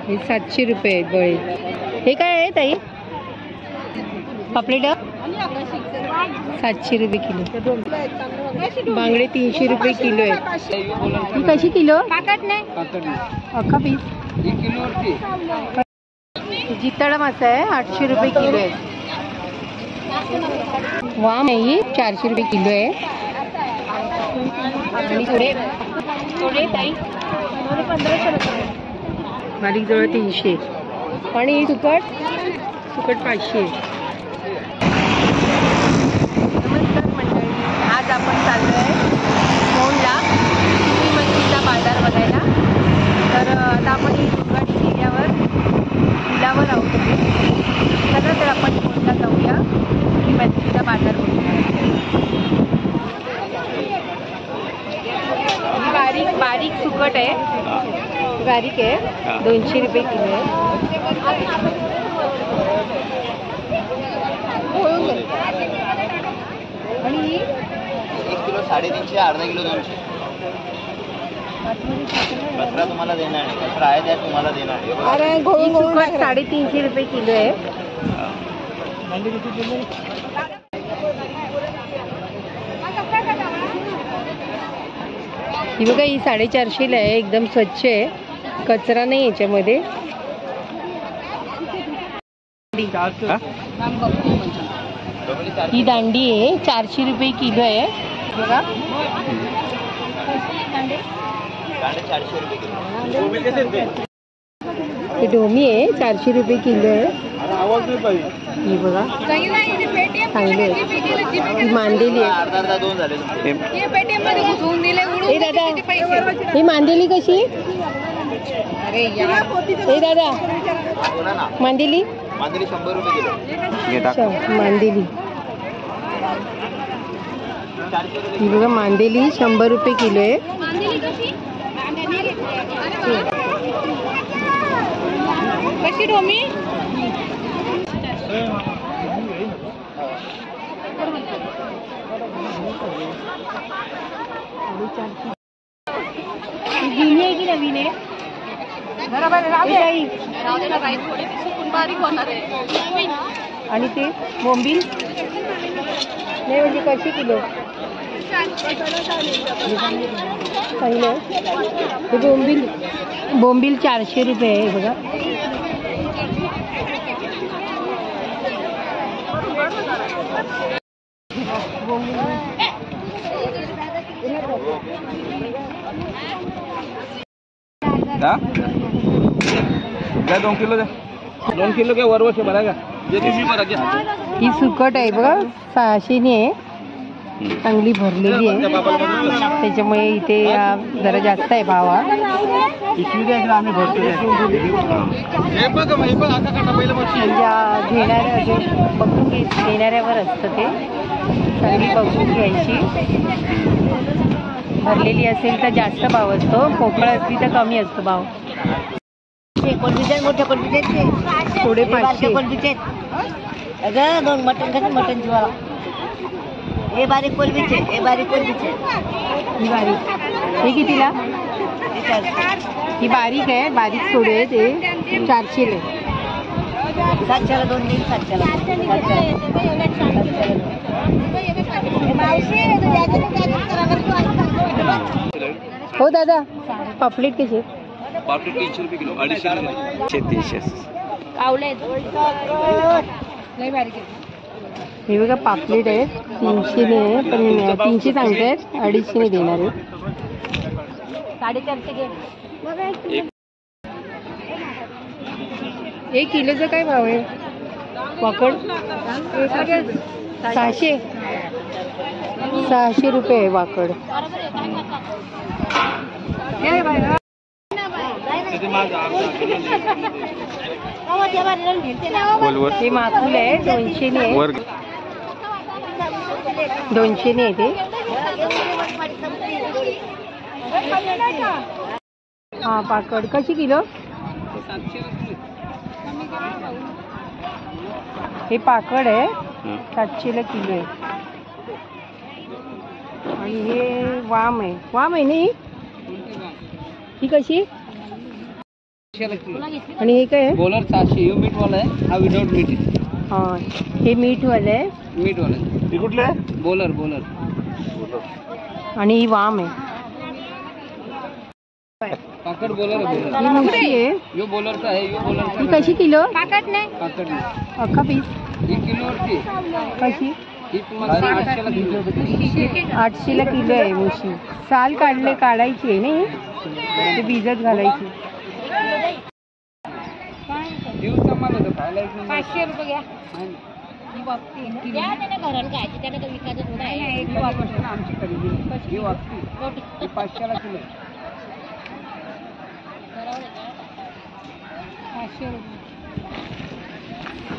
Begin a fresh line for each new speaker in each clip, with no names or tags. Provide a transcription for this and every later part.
हे 700 रुपये आहेत बळे. हे काय आहे ताई? पापलेट 700 रुपये किलो. बांगडे 300 रुपये किलो आहे. ही कशी किलो? अख्खा पीस. जितडा मासा आहे 800 रुपये किलो आहे. वाम आहे ही 400 रुपये किलो आहे. आणि थोडे ताई 1500 रुपये. बारीक जवळ 300. आणि सुकट 500. नमस्कार मंडळी, आज आपण चाललो आहे मोहनला चिनी मच्छीचा बाजार बघायला. तर आता आपण ही गाडी गेल्यावर किल्ल्यावर आहोत. चला तर आपण मोहनला जाऊया, चिनी मच्छीचा बाजार बघूया. बारीक सुकट आहे, बारीक आहे 200 रुपये किलो आहे. आणि
1 किलो 350, अर्धा किलो 200. कचरा तुम्हाला देणार नाही, कचरा आहे त्या तुम्हाला देणार नाही.
350 रुपये किलो आहे. ही बघा, ही 450 आहे. एकदम स्वच्छ आहे, कचरा नाही याच्यामध्ये. ही दांडी आहे 400 रुपये किलो आहे. बघा,
400 रुपये किलो.
हे ढोमी आहे 400 रुपये किलो आहे. ही बघा, चांगली आहे. ही मांदेली आहे.
अर्धा 2 झाले.
हे दादा, ही मांदेली कशी? हे दादा, मांदेली
100 रुपये किलो.
मांदेली ही बघा, मांदेली 100 रुपये किलो आहे. कशी ढोमी? जुनी आहे की नवीन आहे? आणि ते बोंबील नाही म्हणजे कशी किलो? पहिलं हे बोंबील 400 रुपये आहे. बघा,
क्या 2 किलो द्या. 2 किलो काय वरवश बरा का?
ही सुकट आहे बघा, 600 ने आहे. चांगली भरलेली आहे, त्याच्यामुळे इथे जरा जास्त आहे भाव. आम्ही भरतो घेणाऱ्यावर असतं ते. चांगली बघून घ्यायची. भरलेली असेल तर जास्त भाव असतो, पोकळ असली तर कमी असतो भाव.
मोठ्या कोलबीचे
थोडे 500.
अगं 2 मटन जीवाला. हे बारीक कोलबीचे,
ही बारीक. हे कितीला? ही बारीक आहे, बारीक थोडे आहे ते 400 आहे.
700ला 2 देईल. 700ला.
हो दादा, पापलेट कसे?
पापलेट 300 रुपये किलो. 250 300.
हे बघा, पापलेट आहे 300 ने आहे, पण 300 सांगतायत, 250 ने देणार आहे. 450 घे. 1 किलोचा काय भाव आहे? वाकड 600 रुपये आहे वाकड. हे माकुल आहे 200 ने आहे. 200 ने आहे ते. हा, पाकड कशी किलो? हे पाकड आहे 700ला किलो आहे. आणि हे वाम आहे. वाम आहे ना ही कशी?
500 किलो.
आणि हे काय आहे?
बोलर 600. हे मीठ वाला आहे, हा विदाउट मीठ आहे.
हा, हे मीठवालं आहे
मीठ वाला आहे.
हे कुठले आहे?
Bowler bowler.
आणि ही वाम आहे.
काकड बोलर आहे.
ही मुशी आहे.
यो बोलरचा आहे, यो बोलरचा.
ही कशी किलो?
काकड नाही.
अख्खा पीस
ही किलोवरची.
कशी?
ही तुम्हाला 800 ला किलो.
800ला किलो आहे मुशी. साल काढायची आहे नाही, ते भिजत घालायची.
दिवसा माल होतं खायला एक नंबर.
500 रुपये घ्या.
नाही,
घराला खायची त्याला तर विकायचं थोडं आहे.
ही वापरते ना आमची खरेदी. ही वापरते. ही 500 ला किलो आहे.
500 रुपये.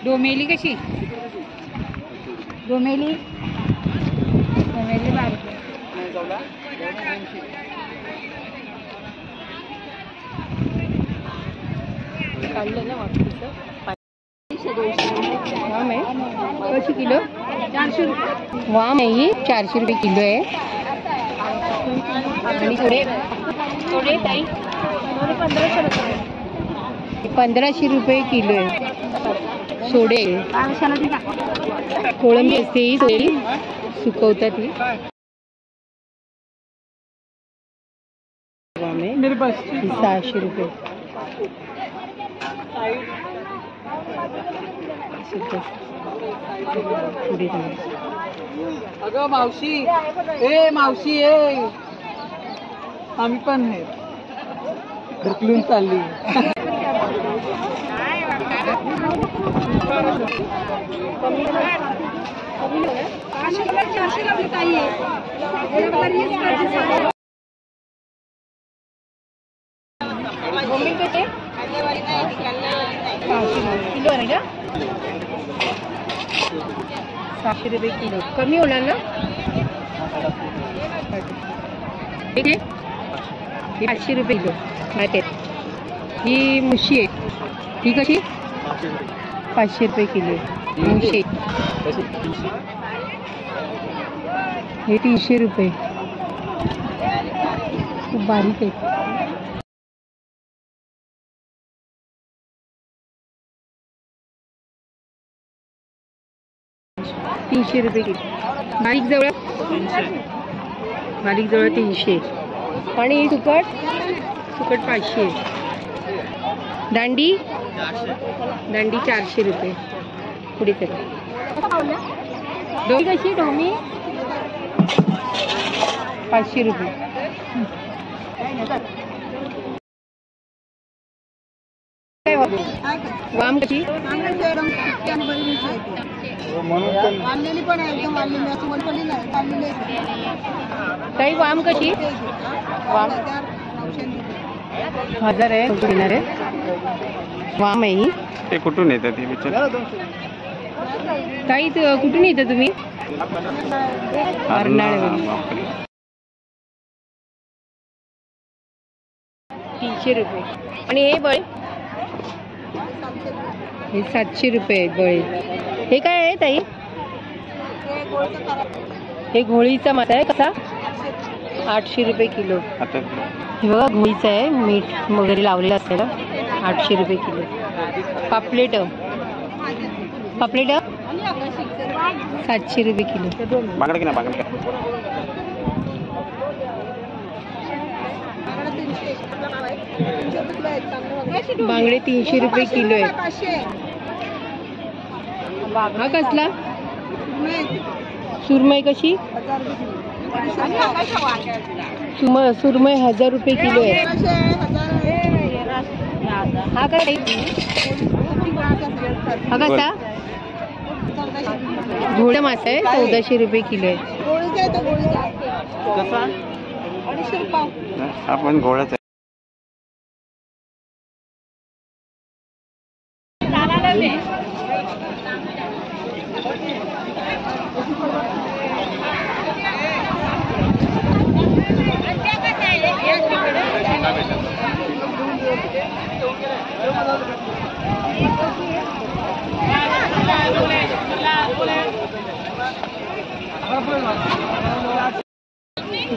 डोमेली कशी? डोमेली बारीक.
काढलं ना वाटतं. वाम आहे कशी किलो?
400 रुपये.
वाम आहे ही 400 रुपये किलो आहे. आणि थोडे ताई
1500 रुपये.
1500 रुपये किलो आहे. सोडे
1200 ला दिला.
कोळंबी असते ही सोडी सुकवतात ही. वाम आहे ही 600 रुपये. पुढे जाऊ.
अगं मावशी, ए मावशी ए, आम्ही पण आहे ढकलून चालली.
किलो आहे का? 600 रुपये किलो. कमी होणार ना? ठीक आहे. 800 रुपये किलो. माहिती आहे ही मुशी आहे. ही कशी? 500 रुपये किलो मुशी. हे 300 रुपये. खूप बारीक आहे. ₹300 किलो. बारीक जवळ 300. आणि सुकट 500. दांडी 400 रुपये. पुढे चला. डोमी कशी? डोमी 500 रुपये. वाम कशी? ताई वाम कशी? वाम 1000 आहे. घेणार आहे. वाम आहे ही.
ते कुठून येतात ते विचार?
ताई कुठून येतं तुम्ही? अर्नाळ्यावरून. 300 रुपये. आणि हे बळे हे 700 रुपये आहेत बळे. हे काय आहे ताई? हे घोळीचा मासा आहे. कसा? 800 रुपये किलो. हे बघा घोळीचा आहे. मीठ वगैरे लावलेलं असतं ना. 800 रुपये किलो. पापलेट 700 रुपये किलो. बांगडे 300 रुपये किलो आहे. हा कसला? सुरमई कशी? सुरमई 1000 रुपये किलो आहे. हा काय? हा कसा? घोडा मासा आहे. 1400 रुपये किलो आहे.
आपण घोडाच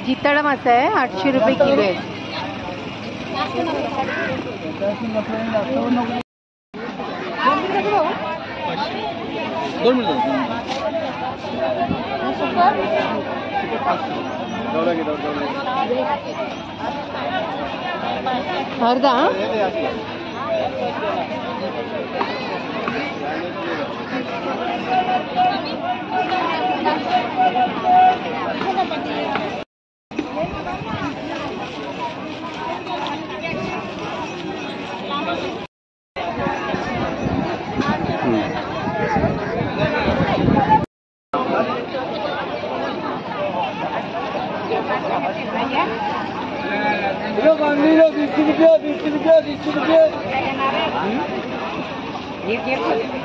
जिताडा मासा आहे. 800 रुपये किलो आहे. अर्धा
₹20.